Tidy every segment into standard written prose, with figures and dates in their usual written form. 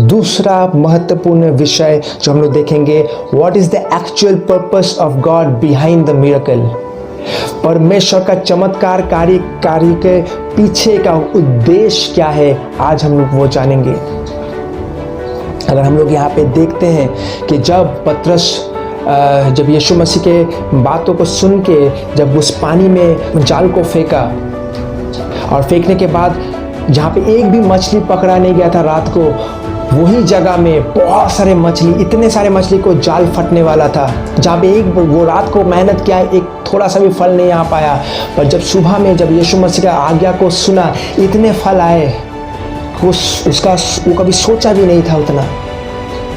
दूसरा महत्वपूर्ण विषय जो हम लोग देखेंगे, what is the actual purpose of God behind the miracle. परमेश्वर का चमत्कार कार्य के पीछे का उद्देश्य क्या है, आज हम लोग वो जानेंगे। अगर हम लोग यहाँ पे देखते हैं कि जब पतरस जब यीशु मसीह के बातों को सुन के जब उस पानी में जाल को फेंका और फेंकने के बाद जहाँ पे एक भी मछली पकड़ा नहीं गया था रात को, वही जगह में बहुत सारे मछली, इतने सारे मछली को जाल फटने वाला था। जहाँ पे एक वो रात को मेहनत किया, एक थोड़ा सा भी फल नहीं आ पाया, पर जब सुबह में जब यीशु मसीह का आज्ञा को सुना, इतने फल आए, वो कभी सोचा भी नहीं था उतना।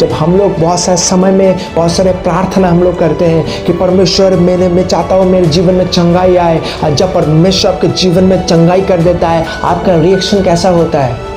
जब हम लोग बहुत सारे समय में बहुत सारे प्रार्थना हम लोग करते हैं कि परमेश्वर मैं चाहता हूँ मेरे जीवन में चंगाई आए, और जब परमेश्वर आपके जीवन में चंगाई कर देता है, आपका रिएक्शन कैसा होता है?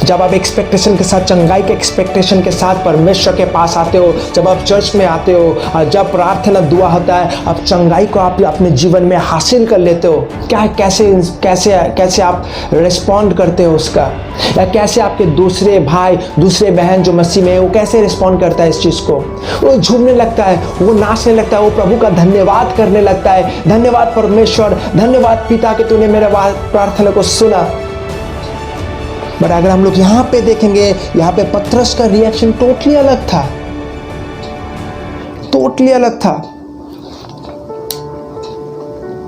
जब आप एक्सपेक्टेशन के साथ, चंगाई के एक्सपेक्टेशन के साथ परमेश्वर के पास आते हो, जब आप चर्च में आते हो और जब प्रार्थना दुआ होता है, आप चंगाई को आप अपने जीवन में हासिल कर लेते हो, क्या कैसे आप रिस्पॉन्ड करते हो उसका, या कैसे आपके दूसरे भाई दूसरे बहन जो मसीह में है वो कैसे रिस्पॉन्ड करता है इस चीज़ को? वो झूमने लगता है, वो नाचने लगता है, वो प्रभु का धन्यवाद करने लगता है, धन्यवाद परमेश्वर, धन्यवाद पिता कि तूने मेरे प्रार्थना को सुना। बट अगर हम लोग यहाँ पे देखेंगे, यहाँ पे पतरस का रिएक्शन टोटली अलग था, टोटली अलग था।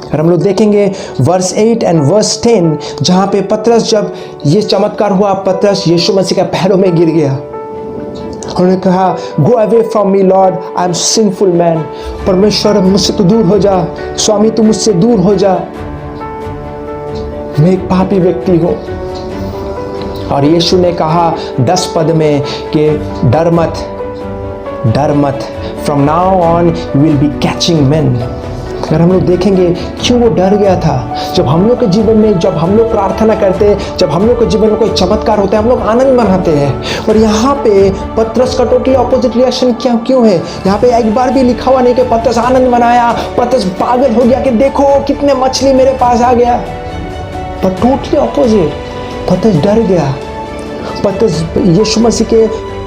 अगर हम लोग देखेंगे वर्स 8 एंड वर्स 10, जहाँ पे पतरस जब ये चमत्कार हुआ, पतरस यीशु मसीह के पैरों में गिर गया। उन्होंने कहा, go away from me Lord, I am sinful man. परमेश्वर मुझसे तो दूर हो जा, स्वामी तू मुझसे दूर हो जा, मैं एक पापी व्यक्ति हूँ। और यीशु ने कहा 10 पद में कि डर मत, from now on you will be catching man. अगर हम लोग देखेंगे क्यों वो डर गया था। जब हम लोग के जीवन में, जब हम लोग प्रार्थना करते हैं, जब हम लोग के जीवन में कोई चमत्कार होता है, हम लोग आनंद मनाते हैं। और यहाँ पे पतरस का टोटली ऑपोजिट रिएक्शन क्यों है? यहाँ पे एक बार भी लिखा हुआ नहीं कि पतरस आनंद मनाया, पतरस पागल हो गया कि देखो कितने मछली मेरे पास आ गया, पर टोटली ऑपोजिट। पतरस डर गया। पतरस यीशु मसीह के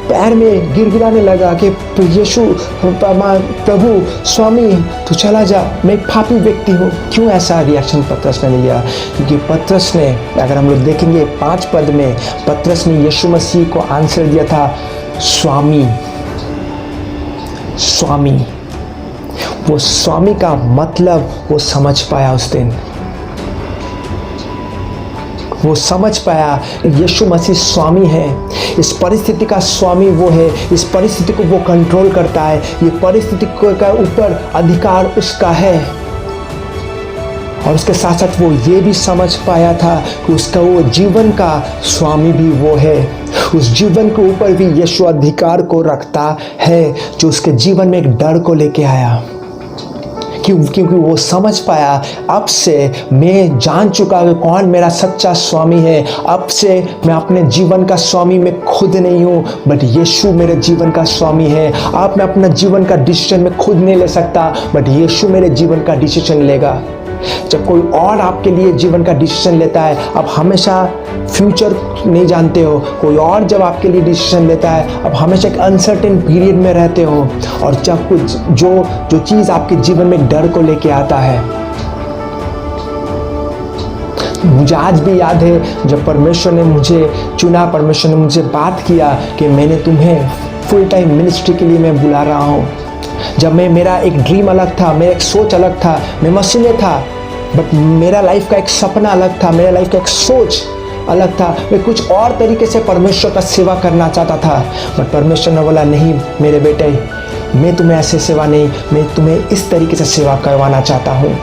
पैर में गिड़गिड़ाने लगा कि यीशु प्रभु स्वामी तू चला जा, मैं एक पापी व्यक्ति हूँ। क्यों ऐसा रिएक्शन पतरस ने लिया? क्योंकि पतरस ने, अगर हम लोग देखेंगे 5 पद में, पतरस ने यीशु मसीह को आंसर दिया था स्वामी। वो स्वामी का मतलब वो समझ पाया उस दिन। वो समझ पाया यीशु मसीह स्वामी है, इस परिस्थिति का स्वामी वो है, इस परिस्थिति को वो कंट्रोल करता है, ये परिस्थिति का ऊपर अधिकार उसका है। और उसके साथ साथ वो ये भी समझ पाया था कि उसका वो जीवन का स्वामी भी वो है, उस जीवन के ऊपर भी यीशु अधिकार को रखता है, जो उसके जीवन में एक डर को लेके आया। क्योंकि वो समझ पाया, अब से मैं जान चुका कि कौन मेरा सच्चा स्वामी है। अब से मैं अपने जीवन का स्वामी मैं खुद नहीं हूँ, बट यीशु मेरे जीवन का स्वामी है। अब मैं अपना जीवन का डिसीजन मैं खुद नहीं ले सकता, बट यीशु मेरे जीवन का डिसीजन लेगा। जब कोई और आपके लिए जीवन का डिसीजन लेता है, आप हमेशा फ्यूचर नहीं जानते हो, कोई और जब आपके लिए डिसीजन लेता है, आप हमेशा एक अनसर्टेन पीरियड में रहते हो। और जब कुछ जो चीज़ आपके जीवन में डर को लेके आता है, मुझे आज भी याद है जब परमेश्वर ने मुझे चुना, परमेश्वर ने मुझे बात किया कि मैंने तुम्हें फुल टाइम मिनिस्ट्री के लिए मैं बुला रहा हूँ। जब मेरा एक ड्रीम अलग था, मेरा एक सोच अलग था, मैं मसीह में था, बट मेरा लाइफ का एक सपना अलग था, मेरा लाइफ का एक सोच अलग था। मैं कुछ और तरीके से परमेश्वर का सेवा करना चाहता था, बट परमेश्वर ने बोला नहीं मेरे बेटे, मैं तुम्हें ऐसे सेवा नहीं, मैं तुम्हें इस तरीके से सेवा करवाना चाहता हूँ।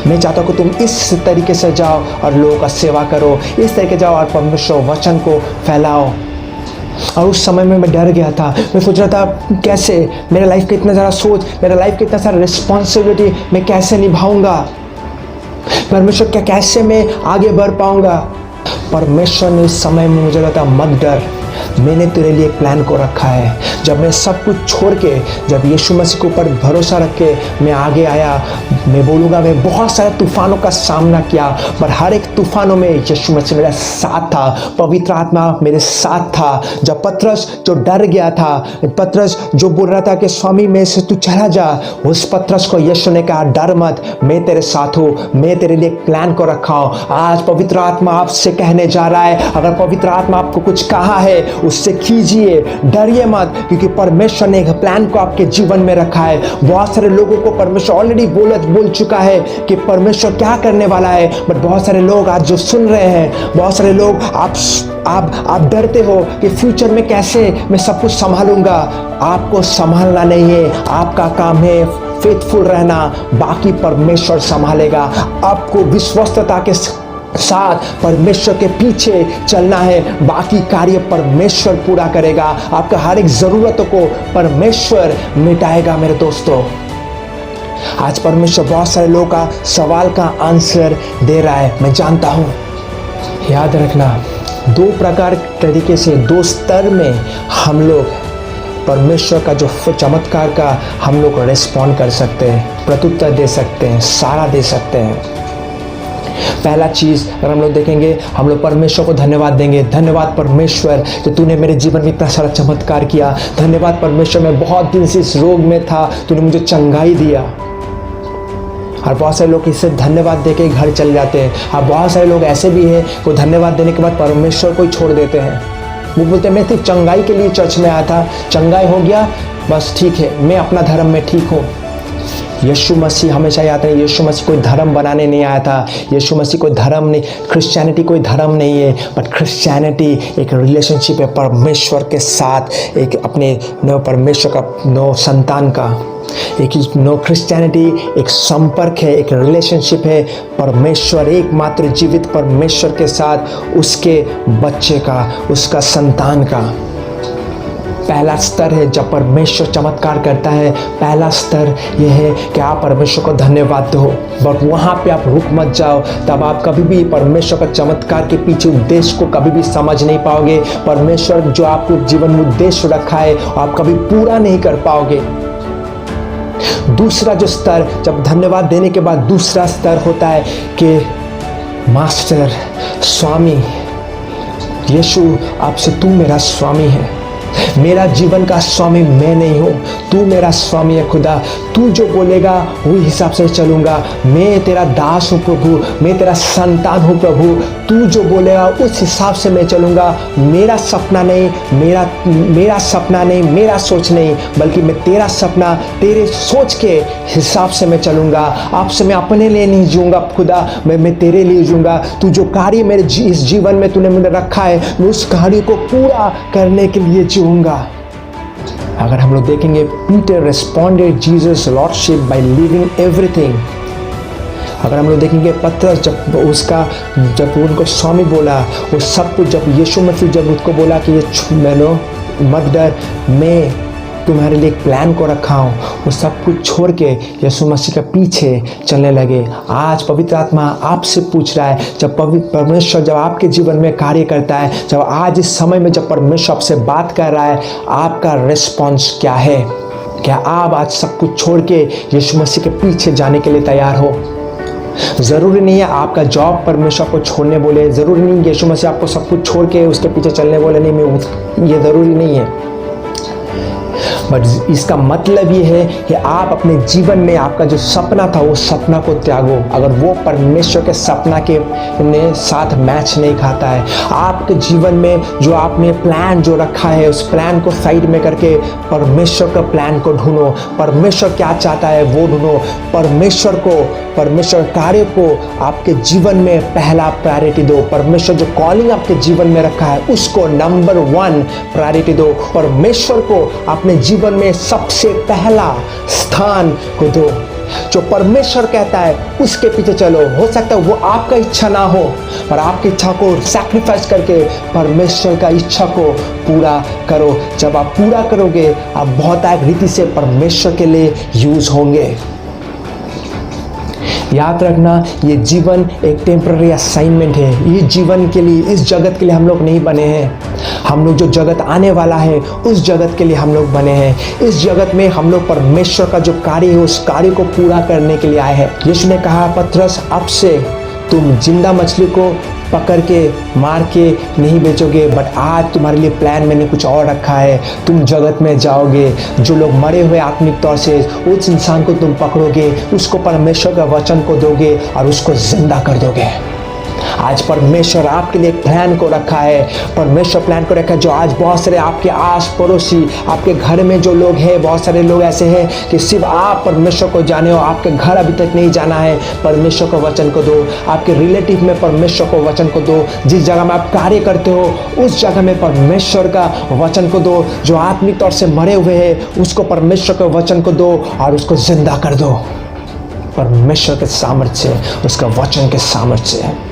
मैं चाहता हूँ कि तुम इस तरीके से जाओ और लोगों का सेवा करो, इस तरीके जाओ और परमेश्वर वचन को फैलाओ। और उस समय में मैं डर गया था। मैं सोच रहा था कैसे मेरे लाइफ का इतना ज़्यादा सोच, मेरा लाइफ का इतना सारा रिस्पॉन्सिबिलिटी मैं कैसे निभाऊंगा, परमेश्वर क्या कैसे मैं आगे बढ़ पाऊंगा। परमेश्वर ने उस समय में मुझे लगा मत डर, मैंने तेरे लिए प्लान को रखा है। जब मैं सब कुछ छोड़ के, जब यीशु मसीह के ऊपर भरोसा रख के मैं आगे आया, मैं बोलूँगा मैं बहुत सारे तूफानों का सामना किया, पर हर एक तूफानों में यीशु मसीह मेरा साथ था, पवित्र आत्मा मेरे साथ था। जब पतरस जो डर गया था, पतरस जो बोल रहा था कि स्वामी मैं से तू चला जा, उस पतरस को यीशु ने कहा डर मत, मैं तेरे साथ हूँ, मैं तेरे लिए प्लान को रखा हूँ। आज पवित्र आत्मा आपसे कहने जा रहा है, अगर पवित्र आत्मा आपको कुछ कहा है उससे कीजिए, डरिए मत, क्योंकि परमेश्वर ने एक प्लान को आपके जीवन में रखा है। बहुत सारे लोगों को परमेश्वर ऑलरेडी बोल चुका है कि परमेश्वर क्या करने वाला है, बट बहुत सारे लोग आज जो सुन रहे हैं, बहुत सारे लोग आप डरते हो कि फ्यूचर में कैसे मैं सब कुछ संभालूंगा। आपको संभालना नहीं है, आपका काम है फेथफुल रहना, बाकी परमेश्वर संभालेगा। आपको विश्वस्तता के साथ परमेश्वर के पीछे चलना है, बाकी कार्य परमेश्वर पूरा करेगा। आपका हर एक जरूरतों को परमेश्वर मिटाएगा। मेरे दोस्तों, आज परमेश्वर बहुत सारे लोगों का सवाल का आंसर दे रहा है, मैं जानता हूं। याद रखना, दो प्रकार तरीके से, दो स्तर में हम लोग परमेश्वर का जो चमत्कार का हम लोग रिस्पॉन्ड कर सकते हैं, प्रत्युत्तर दे सकते हैं, सारा दे सकते हैं। पहला चीज़ अगर हम लोग देखेंगे, हम लोग परमेश्वर को धन्यवाद देंगे। धन्यवाद परमेश्वर कि तूने मेरे जीवन में इतना सारा चमत्कार किया। धन्यवाद परमेश्वर, मैं बहुत दिन से इस रोग में था, तूने मुझे चंगाई दिया। और बहुत सारे लोग इससे धन्यवाद देके घर चले जाते हैं। और बहुत सारे लोग ऐसे भी हैं वो धन्यवाद देने के बाद परमेश्वर को ही छोड़ देते हैं। वो बोलते हैं मैं सिर्फ चंगाई के लिए चर्च में आया था, चंगाई हो गया बस ठीक है, मैं अपना धर्म में ठीक हूँ। यीशु मसीह हमेशा याद है, यीशु मसीह कोई धर्म बनाने नहीं आया था। यीशु मसीह कोई धर्म नहीं, क्रिश्चियनिटी कोई धर्म नहीं है, बट क्रिश्चियनिटी एक रिलेशनशिप है परमेश्वर के साथ, एक अपने नव परमेश्वर का नव संतान का एक नो क्रिश्चियनिटी एक संपर्क है, एक रिलेशनशिप है परमेश्वर, एकमात्र जीवित परमेश्वर के साथ, उसके बच्चे का, उसका संतान का। पहला स्तर है जब परमेश्वर चमत्कार करता है, पहला स्तर यह है कि आप परमेश्वर को धन्यवाद दो, बट वहाँ पे आप रुक मत जाओ। तब आप कभी भी परमेश्वर का चमत्कार के पीछे उद्देश्य को कभी भी समझ नहीं पाओगे। परमेश्वर जो आपको जीवन में उद्देश्य रखा है आप कभी पूरा नहीं कर पाओगे। दूसरा जो स्तर, जब धन्यवाद देने के बाद दूसरा स्तर होता है कि मास्टर, स्वामी, यीशु आपसे तू मेरा स्वामी है, मेरा जीवन का स्वामी मैं नहीं हूँ, तू मेरा स्वामी है खुदा, तू जो बोलेगा वही हिसाब से चलूँगा। मैं तेरा दास हूँ प्रभु, मैं तेरा संतान हूँ प्रभु, तू जो बोलेगा उस हिसाब से मैं चलूँगा। मेरा सपना नहीं, मेरा सोच नहीं, बल्कि मैं तेरा सपना, तेरे सोच के हिसाब से मैं चलूँगा। आपसे मैं अपने लिए नहीं जीऊँगा खुदा, मैं तेरे लिए जीऊँगा। तू जो कार्य मेरे इस जीवन में तूने मुझे रखा है, मैं उस कार्य को पूरा करने के लिए जीऊँगा। अगर हम लोग देखेंगे, Peter responded Jesus lordship by leaving everything. अगर हम लोग देखेंगे पतरस जब उनको स्वामी बोला, वो सब कुछ, जब यीशु मसीह जब उसको बोला कि ये मैनो मत डर, मैं तुम्हारे लिए एक प्लान को रखा हूँ, वो सब कुछ छोड़ के यीशु मसीह के पीछे चलने लगे। आज पवित्र आत्मा आपसे पूछ रहा है, जब परमेश्वर जब आपके जीवन में कार्य करता है, जब आज इस समय में जब परमेश्वर आपसे बात कर रहा है, आपका रिस्पॉन्स क्या है? क्या आप आज सब कुछ छोड़ के यीशु मसीह के पीछे जाने के लिए तैयार हो? ज़रूरी नहीं है आपका जॉब परमेश्वर को छोड़ने बोले, ज़रूरी नहीं यीशु मसीह आपको सब कुछ छोड़ के उसके पीछे चलने बोले, नहीं, ये ज़रूरी नहीं है। बट इसका मतलब ये है कि आप अपने जीवन में आपका जो सपना था वो सपना को त्यागो। अगर वो परमेश्वर के सपना के साथ मैच नहीं खाता है, आपके जीवन में जो आपने प्लान जो रखा है उस प्लान को साइड में करके परमेश्वर का प्लान को ढूंढो। परमेश्वर क्या चाहता है वो ढूंढो। परमेश्वर कार्य को आपके जीवन में पहला प्रायोरिटी दो। परमेश्वर जो कॉलिंग आपके जीवन में रखा है उसको नंबर 1 प्रायोरिटी दो। परमेश्वर को अपने जीवन में सबसे पहला स्थान को दो। जो परमेश्वर कहता है उसके पीछे चलो। हो सकता है वो आपका इच्छा ना हो, पर आपकी इच्छा को सैक्रिफाइस करके परमेश्वर का इच्छा को पूरा करो। जब आप पूरा करोगे आप बहुत एक रीति से परमेश्वर के लिए यूज होंगे। याद रखना, ये जीवन एक टेम्पररी असाइनमेंट है। ये जीवन के लिए, इस जगत के लिए हम लोग नहीं बने हैं। हम लोग जो जगत आने वाला है उस जगत के लिए हम लोग बने हैं। इस जगत में हम लोग परमेश्वर का जो कार्य है उस कार्य को पूरा करने के लिए आए हैं। यीशु ने कहा, पतरस अब से तुम जिंदा मछली को पकड़ के मार के नहीं बेचोगे, बट आज तुम्हारे लिए प्लान मैंने कुछ और रखा है। तुम जगत में जाओगे, जो लोग मरे हुए आत्मिक तौर से, उस इंसान को तुम पकड़ोगे, उसको परमेश्वर का वचन को दोगे और उसको जिंदा कर दोगे। आज परमेश्वर आपके लिए एक प्लान को रखा है। परमेश्वर प्लान को रखा है जो आज बहुत सारे आपके आस पड़ोसी, आपके घर में जो लोग हैं, बहुत सारे लोग ऐसे हैं कि सिर्फ आप परमेश्वर को जाने हो, आपके घर अभी तक नहीं जाना है। परमेश्वर को वचन को दो। आपके रिलेटिव में परमेश्वर को वचन को दो। जिस जगह में आप कार्य करते हो उस जगह में परमेश्वर का वचन को दो। जो आत्मिक तौर से मरे हुए हैं उसको परमेश्वर के वचन को दो और उसको जिंदा कर दो। परमेश्वर के सामर्थ्य से, उसका वचन के सामर्थ्य से।